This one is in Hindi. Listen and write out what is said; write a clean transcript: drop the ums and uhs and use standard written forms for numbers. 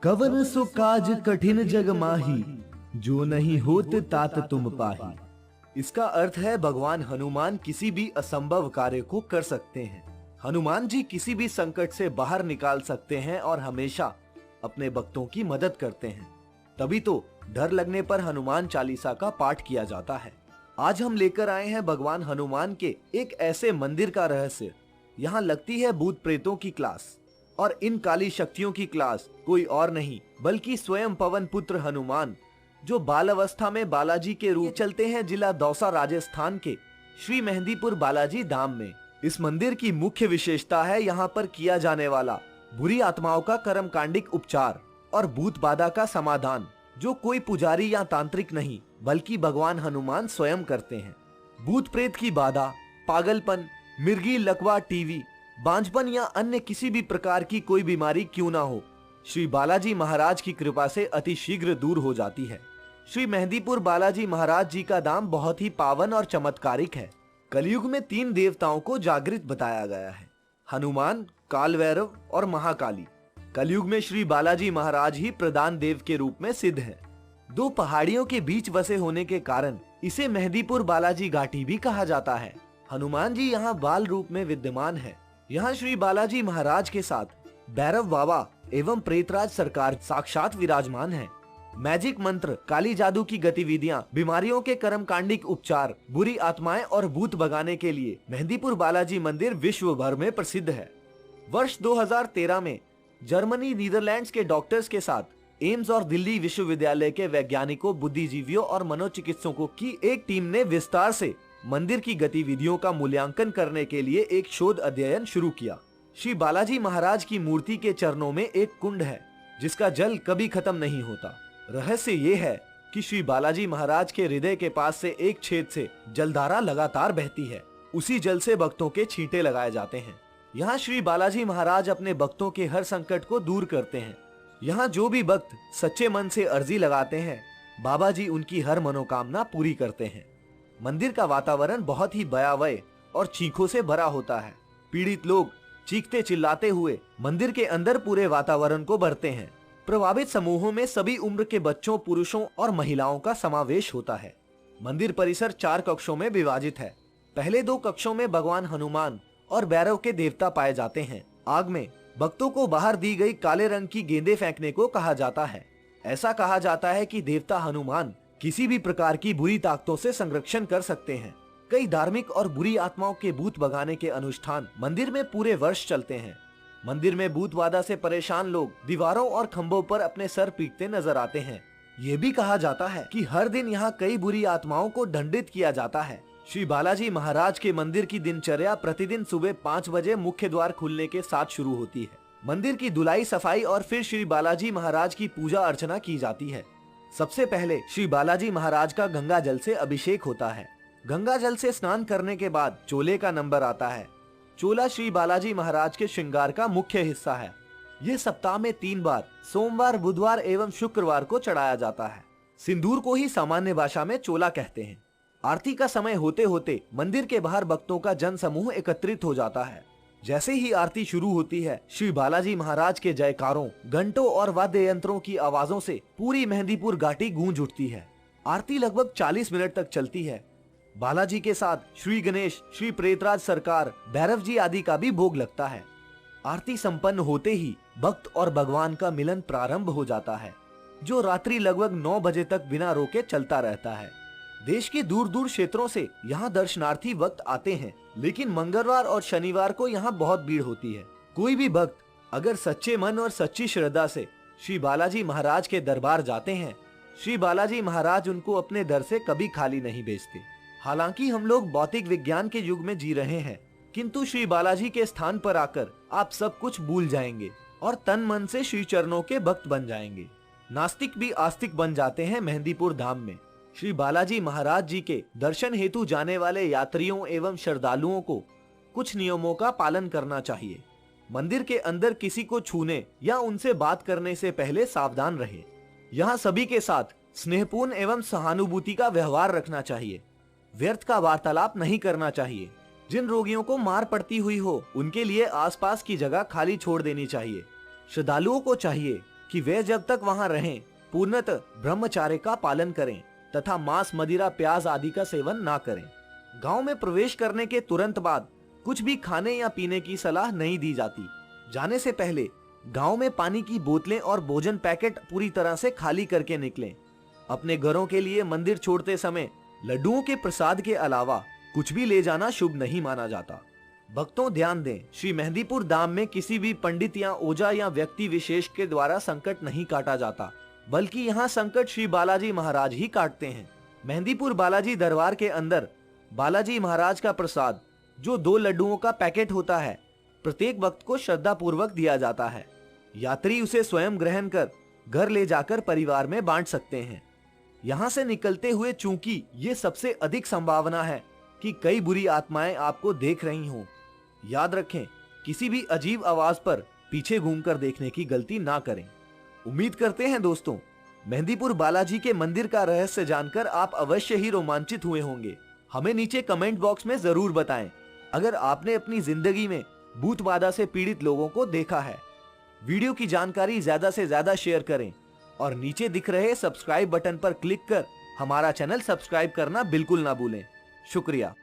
कवन सो काज कठिन जग माही, जो नहीं होत तात तुम पाही। इसका अर्थ है भगवान हनुमान किसी भी असंभव कार्य को कर सकते हैं। हनुमान जी किसी भी संकट से बाहर निकाल सकते हैं और हमेशा अपने भक्तों की मदद करते हैं। तभी तो डर लगने पर हनुमान चालीसा का पाठ किया जाता है। आज हम लेकर आए हैं भगवान हनुमान के एक ऐसे मंदिर का रहस्य। यहाँ लगती है भूत प्रेतों की क्लास, और इन काली शक्तियों की क्लास कोई और नहीं बल्कि स्वयं पवन पुत्र हनुमान, जो बाल अवस्था में बालाजी के रूप चलते हैं जिला दौसा राजस्थान के श्री मेहंदीपुर बालाजी धाम में। इस मंदिर की मुख्य विशेषता है यहाँ पर किया जाने वाला बुरी आत्माओं का कर्मकांडिक उपचार और भूत बाधा का समाधान, जो कोई पुजारी या तांत्रिक नहीं बल्कि भगवान हनुमान स्वयं करते हैं। भूत प्रेत की बाधा, पागलपन, मिर्गी, लकवा, टीवी, बांझपन या अन्य किसी भी प्रकार की कोई बीमारी क्यों ना हो, श्री बालाजी महाराज की कृपा से अति शीघ्र दूर हो जाती है। श्री मेहंदीपुर बालाजी महाराज जी का धाम बहुत ही पावन और चमत्कारिक है। कलयुग में 3 देवताओं को जागृत बताया गया है, हनुमान, काल भैरव और महाकाली। कलयुग में श्री बालाजी महाराज ही प्रधान देव के रूप में सिद्ध है। 2 पहाड़ियों के बीच बसे होने के कारण इसे मेहंदीपुर बालाजी घाटी भी कहा जाता है। हनुमान जी यहाँ बाल रूप में विद्यमान है। यहाँ श्री बालाजी महाराज के साथ भैरव बाबा एवं प्रेतराज सरकार साक्षात विराजमान है। मैजिक मंत्र, काली जादू की गतिविधियां, बीमारियों के कर्मकांडिक उपचार, बुरी आत्माएं और भूत भगाने के लिए मेहंदीपुर बालाजी मंदिर विश्व भर में प्रसिद्ध है। वर्ष 2013 में जर्मनी, नीदरलैंड्स के डॉक्टर्स के साथ एम्स और दिल्ली विश्वविद्यालय के वैज्ञानिकों, बुद्धिजीवियों और मनोचिकित्सकों की एक टीम ने विस्तार से मंदिर की गतिविधियों का मूल्यांकन करने के लिए एक शोध अध्ययन शुरू किया। श्री बालाजी महाराज की मूर्ति के चरणों में एक कुंड है जिसका जल कभी खत्म नहीं होता। रहस्य ये है कि श्री बालाजी महाराज के हृदय के पास से एक छेद से जलधारा लगातार बहती है। उसी जल से भक्तों के छींटे लगाए जाते हैं। यहाँ श्री बालाजी महाराज अपने भक्तों के हर संकट को दूर करते हैं। यहाँ जो भी भक्त सच्चे मन से अर्जी लगाते हैं, बाबा जी उनकी हर मनोकामना पूरी करते हैं। मंदिर का वातावरण बहुत ही भयावह और चीखों से भरा होता है। पीड़ित लोग चीखते चिल्लाते हुए मंदिर के अंदर पूरे वातावरण को भरते हैं। प्रभावित समूहों में सभी उम्र के बच्चों, पुरुषों और महिलाओं का समावेश होता है। मंदिर परिसर 4 कक्षों में विभाजित है। पहले 2 कक्षों में भगवान हनुमान और भैरव के देवता पाए जाते हैं। आग में भक्तों को बाहर दी गई काले रंग की गेंदें फेंकने को कहा जाता है। ऐसा कहा जाता है कि देवता हनुमान किसी भी प्रकार की बुरी ताकतों से संरक्षण कर सकते हैं। कई धार्मिक और बुरी आत्माओं के भूत भगाने के अनुष्ठान मंदिर में पूरे वर्ष चलते हैं। मंदिर में भूत बाधा से परेशान लोग दीवारों और खंभों पर अपने सर पीटते नजर आते हैं। ये भी कहा जाता है कि हर दिन यहाँ कई बुरी आत्माओं को दंडित किया जाता है। श्री बालाजी महाराज के मंदिर की दिनचर्या प्रतिदिन सुबह 5 बजे मुख्य द्वार खुलने के साथ शुरू होती है। मंदिर की धुलाई, सफाई और फिर श्री बालाजी महाराज की पूजा अर्चना की जाती है। सबसे पहले श्री बालाजी महाराज का गंगा जल से अभिषेक होता है। गंगा जल से स्नान करने के बाद चोले का नंबर आता है। चोला श्री बालाजी महाराज के श्रृंगार का मुख्य हिस्सा है। ये सप्ताह में 3 बार सोमवार, बुधवार एवं शुक्रवार को चढ़ाया जाता है। सिंदूर को ही सामान्य भाषा में चोला कहते हैं। आरती का समय होते होते मंदिर के बाहर भक्तों का जन समूह एकत्रित हो जाता है। जैसे ही आरती शुरू होती है, श्री बालाजी महाराज के जयकारों, घंटों और वाद्य यंत्रों की आवाजों से पूरी मेहंदीपुर घाटी गूंज उठती है। आरती लगभग 40 मिनट तक चलती है। बालाजी के साथ श्री गणेश, श्री प्रेतराज सरकार, भैरव जी आदि का भी भोग लगता है। आरती संपन्न होते ही भक्त और भगवान का मिलन प्रारंभ हो जाता है, जो रात्रि लगभग 9 बजे तक बिना रोके चलता रहता है। देश के दूर दूर क्षेत्रों से यहाँ दर्शनार्थी भक्त आते हैं, लेकिन मंगलवार और शनिवार को यहाँ बहुत भीड़ होती है। कोई भी भक्त अगर सच्चे मन और सच्ची श्रद्धा से श्री बालाजी महाराज के दरबार जाते हैं, श्री बालाजी महाराज उनको अपने दर से कभी खाली नहीं भेजते। हालांकि हम लोग भौतिक विज्ञान के युग में जी रहे हैं, किंतु श्री बालाजी के स्थान पर आकर आप सब कुछ भूल जाएंगे और तन मन से श्री चरणों के भक्त बन जाएंगे। नास्तिक भी आस्तिक बन जाते हैं मेहंदीपुर धाम में। श्री बालाजी महाराज जी के दर्शन हेतु जाने वाले यात्रियों एवं श्रद्धालुओं को कुछ नियमों का पालन करना चाहिए। मंदिर के अंदर किसी को छूने या उनसे बात करने से पहले सावधान रहे। यहाँ सभी के साथ स्नेहपूर्ण एवं सहानुभूति का व्यवहार रखना चाहिए। व्यर्थ का वार्तालाप नहीं करना चाहिए। जिन रोगियों को मार पड़ती हुई हो, उनके लिए आसपास की जगह खाली छोड़ देनी चाहिए। श्रद्धालुओं को चाहिए कि वे जब तक वहां रहें पूर्णतः ब्रह्मचर्य का पालन करें तथा मांस, मदिरा, प्याज आदि का सेवन ना करें। गांव में प्रवेश करने के तुरंत बाद कुछ भी खाने या पीने की सलाह नहीं दी जाती। जाने से पहले गांव में पानी की बोतलें और भोजन पैकेट पूरी तरह से खाली करके निकलें। अपने घरों के लिए मंदिर छोड़ते समय लड्डुओं के प्रसाद के अलावा कुछ भी ले जाना शुभ नहीं माना जाता। भक्तों ध्यान दें, श्री मेहंदीपुर धाम में किसी भी पंडित या ओझा या व्यक्ति विशेष के द्वारा संकट नहीं काटा जाता, बल्कि यहाँ संकट श्री बालाजी महाराज ही काटते हैं। मेहंदीपुर बालाजी दरबार के अंदर बालाजी महाराज का प्रसाद जो 2 लड्डुओं का पैकेट होता है, प्रत्येक भक्त को श्रद्धा पूर्वक दिया जाता है। यात्री उसे स्वयं ग्रहण कर घर ले जाकर परिवार में बांट सकते हैं। यहाँ से निकलते हुए चूंकि ये सबसे अधिक संभावना है कि कई बुरी आत्माएं आपको देख रही हों, याद रखें किसी भी अजीब आवाज पर पीछे घूमकर देखने की गलती ना करें। उम्मीद करते हैं दोस्तों, मेहंदीपुर बालाजी के मंदिर का रहस्य जानकर आप अवश्य ही रोमांचित हुए होंगे। हमें नीचे कमेंट बॉक्स में जरूर बताएं अगर आपने अपनी जिंदगी में भूत बाधा से पीड़ित लोगों को देखा है। वीडियो की जानकारी ज्यादा से ज्यादा शेयर करें और नीचे दिख रहे सब्सक्राइब बटन पर क्लिक कर हमारा चैनल सब्सक्राइब करना बिल्कुल ना भूलें। शुक्रिया।